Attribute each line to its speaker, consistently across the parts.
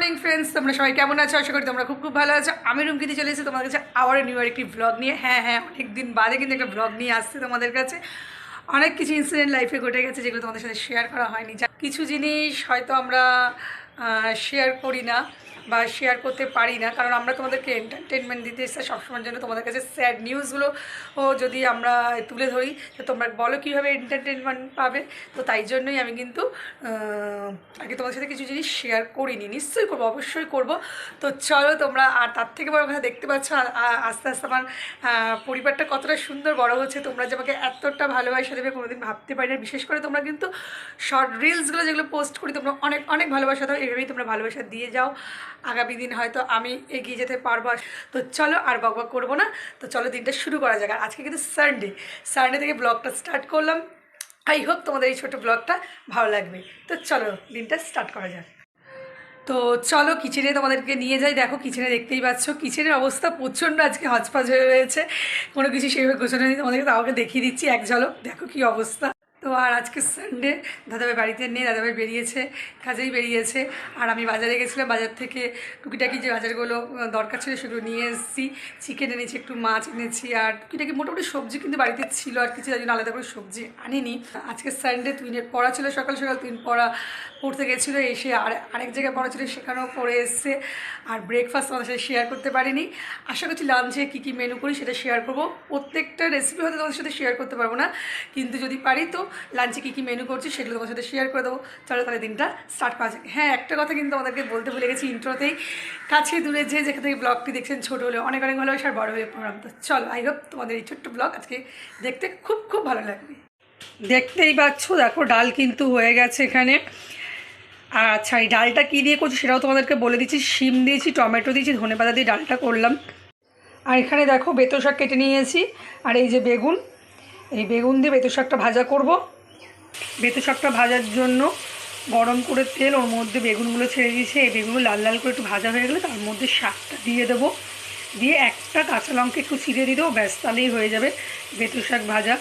Speaker 1: Morning friends, তোমরা সবাই কেমন আছো? আশা করি তোমরা খুব খুব ভালো আছো। আমি রুমকিতে চলে এসেছি তোমাদের কাছে আবার নিউ একটি ব্লগ নিয়ে। হ্যাঁ, অনেক দিন বাদে কিন্তু একটা ব্লগ নিয়ে আসছে তোমাদের কাছে। অনেক কিছু ইনসিডেন্ট লাইফে ঘটে গেছে যেগুলো তোমাদের সাথে শেয়ার করা হয়নি। কিছু জিনিস হয়তো আমরা শেয়ার করি না বা শেয়ার করতে পারি না, কারণ আমরা তোমাদেরকে এন্টারটেনমেন্ট দিতে এসে সবসময়ের জন্য তোমাদের কাছে স্যাড নিউজগুলো যদি আমরা তুলে ধরি তো তোমরা বলো কীভাবে এন্টারটেনমেন্ট পাবে। তো তাই জন্যই আমি কিন্তু আগে তোমাদের সাথে কিছু জিনিস শেয়ার করিনি। নিশ্চয়ই করবো, অবশ্যই করব। তো চলো তোমরা, আর তার থেকে বড় কথা দেখতে পাচ্ছ আস্তে আস্তে আমার পরিবারটা কতটা সুন্দর বড় হচ্ছে। তোমরা যে আমাকে এতটা ভালোবাসা দেবে কোনোদিন ভাবতে পারি না। বিশেষ করে তোমরা কিন্তু শর্ট রিলসগুলো যেগুলো পোস্ট করি তোমরা অনেক অনেক ভালোবাসা দাও। এভাবেই তোমরা ভালোবাসা দিয়ে যাও। আগামী দিন হয়তো আমি এগিয়ে যেতে পারবো। তো চলো আর বকবক করবো না, তো চলো দিনটা শুরু করা যাক। আর আজকে কিন্তু সানডে থেকে ব্লগটা স্টার্ট করলাম। আই হোপ তোমাদের এই ছোটো ব্লগটা ভালো লাগবে। তো চলো দিনটা স্টার্ট করা যাক। তো চলো কিচেনে তোমাদেরকে নিয়ে যাই। দেখো কিচেনে দেখতেই পাচ্ছ, কিচেনের অবস্থা প্রচণ্ড আজকে হজপাজ হয়ে রয়েছে। কোনো কিছু সেইভাবে গোছানো নেই, তোমাদেরকে তাওকে দেখিয়ে দিচ্ছি এক ঝলক। দেখো কী অবস্থা। তো আর আজকে সানডে, দাদাভাই বাড়িতে নেই, দাদাভাই বেরিয়েছে, কাজেই বেরিয়েছে। আর আমি বাজারে গেছিলাম, বাজার থেকে টুকিটাকি যে বাজারগুলো দরকার ছিল সেগুলো নিয়ে এসেছি। চিকেন এনেছি, একটু মাছ এনেছি, আর টুকিটাকি মোটামুটি সবজি কিন্তু বাড়িতে ছিল আর কিছু, তাই জন্য আলাদা করে সবজি আনিনি। আজকে সানডে তুইনের পড়া ছিল, সকাল সকাল তুইন পড়তে গেছিলো, এসে আরেক জায়গায় পড়া ছিল সেখানেও পড়ে এসছে। আর ব্রেকফাস্ট আমাদের সাথে শেয়ার করতে পারিনি। আশা করছি লাঞ্চে কী কী মেনু করি সেটা শেয়ার করবো। প্রত্যেকটা রেসিপি হয়তো তোমাদের সাথে শেয়ার করতে পারবো না, কিন্তু যদি পারি তো লাঞ্চে কী কী মেনু করছি সেগুলো তোমার সাথে শেয়ার করে দেবো। চলো তাহলে দিনটা স্টার্ট করা যাক। হ্যাঁ, একটা কথা কিন্তু আমাদেরকে বলতে ভুলে গেছি ইন্ট্রোতেই, কাছে দূরে যেখান থেকে ব্লগটি দেখছেন, ছোটো হলে অনেক অনেক ভালোবাসা আর বড় হলে প্রোগ্রাম। তো চলো, আই হোপ তোমাদের এই ছোট্ট ব্লগ আজকে দেখতে খুব খুব ভালো লাগবে। দেখতেই পাচ্ছ, দেখো ডাল কিন্তু হয়ে গেছে এখানে। আচ্ছা, এই ডালটা কী দিয়ে করছি সেটাও তোমাদেরকে বলে দিচ্ছি। শিম দিয়েছি, টমেটো দিয়েছি, ধনেপাতা দিয়ে ডালটা করলাম। আর এখানে দেখো বেতো শাক কেটে নিয়েছি, আর এই যে বেগুন, এই বেগুন দিয়ে বেতো শাকটা ভাজা করব। বেতো শাকটা ভাজার জন্য গরম করে তেল, ওর মধ্যে বেগুনগুলো ছেড়ে দিয়েছে। এই বেগুনগুলো লাল লাল করে একটু ভাজা হয়ে গেলে তার মধ্যে শাকটা দিয়ে দেবো, দিয়ে একটা কাঁচা লঙ্কা একটু ছিঁড়ে দিয়ে দেবো, ব্যাস তাহলেই হয়ে যাবে বেতো শাক ভাজা।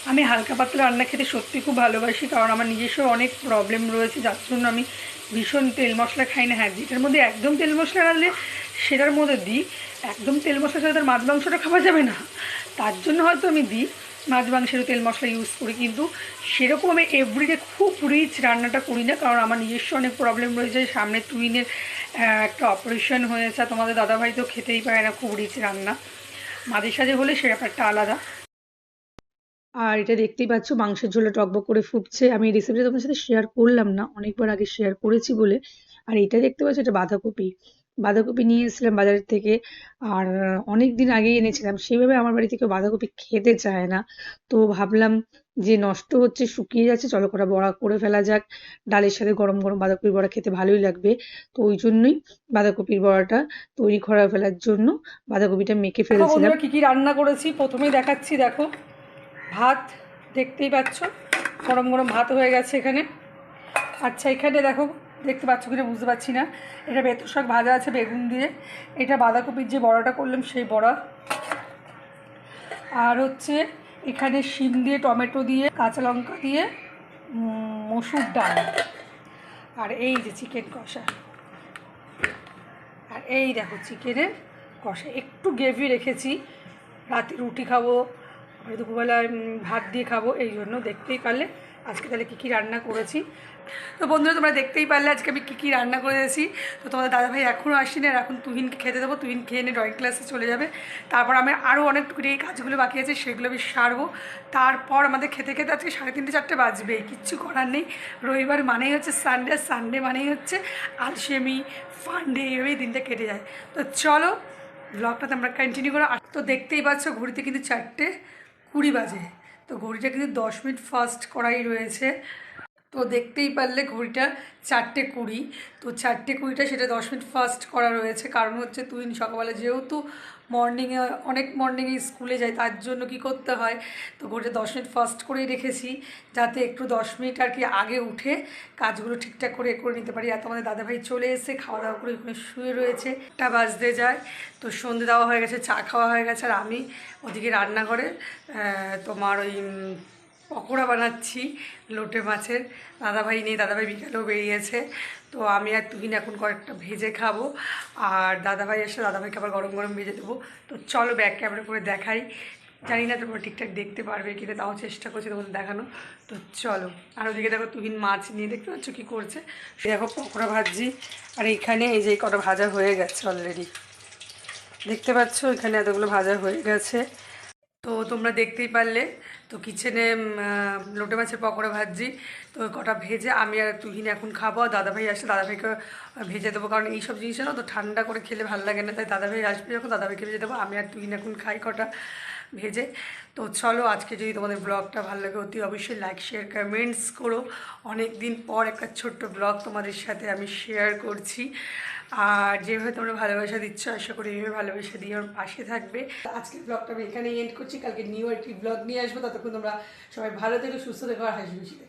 Speaker 1: আমি হালকা পাতলা রান্না খেতে সত্যি খুব ভালোবাসি, কারণ আমার নিজস্ব অনেক প্রবলেম রয়েছে, যার জন্য আমি ভীষণ তেল মশলা খাই না। হ্যাঁ, যেটার মধ্যে একদম তেল মশলা রাখলে সেটার মধ্যে দিই। একদম তেল মশলা ছাড়া তার মাছ মাংসটা খাওয়া যাবে না, তার জন্য হয়তো আমি দিই, মাছ মাংসেরও তেল মশলা ইউজ করি। কিন্তু সেরকম আমি এভরিডে খুব রিচ রান্নাটা করি না, কারণ আমার নিজস্ব অনেক প্রবলেম রয়েছে। সামনে টুইনের একটা অপারেশন হয়েছে, তোমাদের দাদাভাই তো খেতেই পারে না খুব রিচ রান্না। মাঝে সাঝে হলে সে ব্যাপারটা আলাদা। আর এটা দেখতেই পাচ্ছ মাংসের ঝোলে টকবক করে ফুটছে। আমি এই রেসিপিটা তোমার সাথে শেয়ার করলাম না, অনেকবার আগে শেয়ার করেছি বলে। আর এটা দেখতে পাচ্ছ, এটা বাঁধাকপি। বাঁধাকপি নিয়ে এসেছিলাম বাজার থেকে, আর অনেক দিন আগেই এনেছিলাম। সেভাবে আমার বাড়িতে কেউ বাঁধাকপি খেতে চায় না, তো ভাবলাম যে নষ্ট হচ্ছে, শুকিয়ে যাচ্ছে, চলো কটা বড়া করে ফেলা যাক। ডালের সাথে গরম গরম বাঁধাকপির বড়া খেতে ভালোই লাগবে। তো ওই জন্যই বাঁধাকপির বড়াটা তৈরি করে ফেলার জন্য বাঁধাকপিটা মেখে ফেলছিলাম। কি কি রান্না করেছি প্রথমেই দেখাচ্ছি। দেখো ভাত, দেখতেই পাচ্ছ গরম গরম ভাত হয়ে গেছে এখানে। আচ্ছা, এখানে দেখো, দেখতে পাচ্ছ কিনা বুঝতে পারছি না, এটা বেতো শাক ভাজা আছে বেগুন দিয়ে। এটা বাঁধাকপির যে বড়াটা করলাম সেই বড়া। আর হচ্ছে এখানে শিম দিয়ে, টমেটো দিয়ে, কাঁচা লঙ্কা দিয়ে মসুর ডাল। আর এই যে চিকেন কষা। আর এই দেখো চিকেনের কষা, একটু গ্রেভি রেখেছি, রাতে রুটি খাবো, দুপুরবেলা ভাত দিয়ে খাবো, এই জন্য। দেখতেই পারলে আজকে তাহলে কী কী রান্না করেছি। তো বন্ধুরা, তোমরা দেখতেই পারলে আজকে আমি কী কী রান্না করেছি। তো তোমাদের দাদাভাই এখনও আসেনি, আর এখন তুহিনকে খেতে দেবো। তুহিন খেয়ে নিয়ে ড্রয়িং ক্লাসে চলে যাবে। তারপর আমি আরও অনেক টুকরি কাজগুলো বাকি আছে, সেগুলো আমি সারবো। তারপর আমাদের খেতে খেতে আজকে 3:30 4টে বাজবে। কিচ্ছু করার নেই, রবিবার মানেই হচ্ছে সানডে, সানডে মানেই হচ্ছে আলসেমি ফান্ডে, এইভাবেই দিনটা কেটে যায়। তো চলো ব্লগটাতে আমরা কন্টিনিউ করো। তো দেখতেই পাচ্ছ ঘড়িতে কিন্তু 4:20 বাজে। তো ঘড়িটা কিন্তু 10 মিনিট ফাস্ট করাই রয়েছে। তো দেখতেই পারলে ঘড়িটা 4:20। তো 4:20টা সেটা 10 মিনিট ফাস্ট করা রয়েছে, কারণ হচ্ছে তুই সকালবেলা যেহেতু মর্নিংয়ে অনেক মর্নিংয়ে স্কুলে যায়, তার জন্য কি করতে হয়, তো ঘড়িটা 10 মিনিট ফাস্ট করেই রেখেছি, যাতে একটু 10 মিনিট আর কি আগে উঠে কাজগুলো ঠিকঠাক করে নিতে পারি। আর তোমাদের দাদাভাই চলে এসে খাওয়া দাওয়া করে ওখানে শুয়ে রয়েছে, 1টা বাজতে যায়। তো সন্ধে দেওয়া হয়ে গেছে, চা খাওয়া হয়ে গেছে, আর আমি ওদিকে রান্নাঘরে তোমার ওই পকোড়া বানাচ্ছি লোটে মাছের। দাদাভাই নেই, দাদাভাই বিকেলেও বেরিয়েছে, তো আমি আর তুহিন এখন কয়েকটা ভেজে খাবো। আর দাদাভাই এসে দাদাভাইকে আবার গরম গরম ভেজে দেবো। তো চলো ব্যাক ক্যামেরা করে দেখাই। জানি না তোমরা ঠিকঠাক দেখতে পারবে কিন্তু তাও চেষ্টা করছি তোমাদের দেখানো। তো চলো। আর ওদিকে দেখো তুহিন মাছ নিয়ে, দেখতে পাচ্ছ কী করছে। দেখো পকোড়া ভাজছি। আর এইখানে এই যে কটা ভাজা হয়ে গেছে অলরেডি, দেখতে পাচ্ছ এখানে এতগুলো ভাজা হয়ে গেছে। তো তোমরা দেখতেই পারলে। তো কিচেনে লোটে মাছের পকোড়া ভাজছি। তো কটা ভেজে আমি আর তুহিন এখন খাবো। আর দাদাভাই আসলে দাদাভাইকে ভেজে দেবো, কারণ এইসব জিনিস না তো ঠান্ডা করে খেলে ভালো লাগে না, তাই দাদাভাই আসবে যখন দাদাভাইকে ভেজে দেবো। আমি আর তুহিন এখন খাই কটা ভেজে। তো চলো, আজকে যদি তোমাদের ব্লগটা ভালো লাগে অতি অবশ্যই লাইক শেয়ার কমেন্টস করো। অনেক দিন পর একটা ছোট্ট ব্লগ তোমাদের সাথে আমি শেয়ার করছি। আর যেভাবে তোমরা ভালোবাসা দিচ্ছ, আশা করি এইভাবে ভালোবাসা দিয়ে আমার পাশে থাকবে। আজকের ব্লগটা আমি এখানেই এন্ড করছি। কালকে নিউ একটি ব্লগ নিয়ে আসবো। ততক্ষণ তোমরা সবাই ভালো থেকো, সুস্থ থেকো আর হাসি খুশি থেকো।